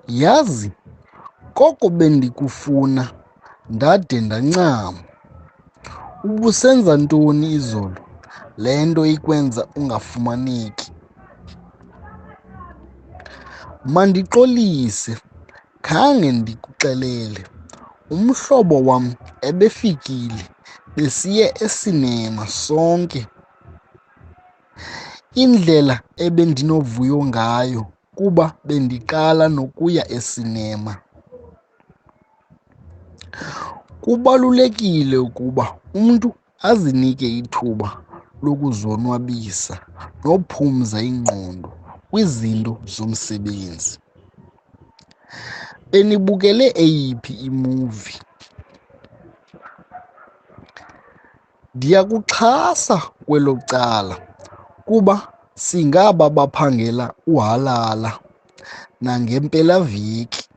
Yazi, koko bendikufuna ndade ndancama. Ubusenza ntoni izolo le nto ikwenza ungafumaneki? Mandixolise, khange ndikuxelele. Umhlobo wam ebefikile, besiye esinema sonke. Indlela ebendinovuyo ngayo kuba bendiqala nokuya esinema. Kubalulekile ukuba umntu azinike ithuba lokuzonwabisa nophumza ingqondo kwizinto zomsebenzi. Benibukele eyiphi imuvi? Ndiyakuxhasa kwelo cala kuba singaba baphangela uhalala nangempelaveki.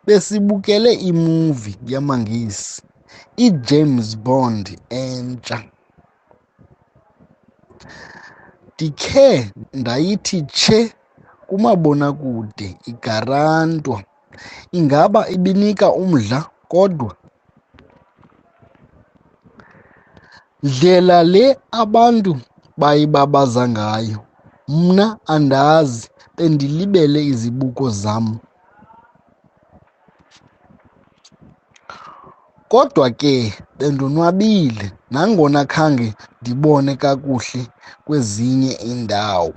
Besibukele imuvi yamaNgesi, iJames Bond entsha. Ndikhe ndayithi tshe kumabonakude igarantwa. Ingaba ibinika umdla kodwa? Ndlela le abantu bayibabaza ngayo, mna andazi, bendilibele izibuko zam. Kodwa ke bendonwabile nangona khange ndibone kakuhle kwezinye iindawo.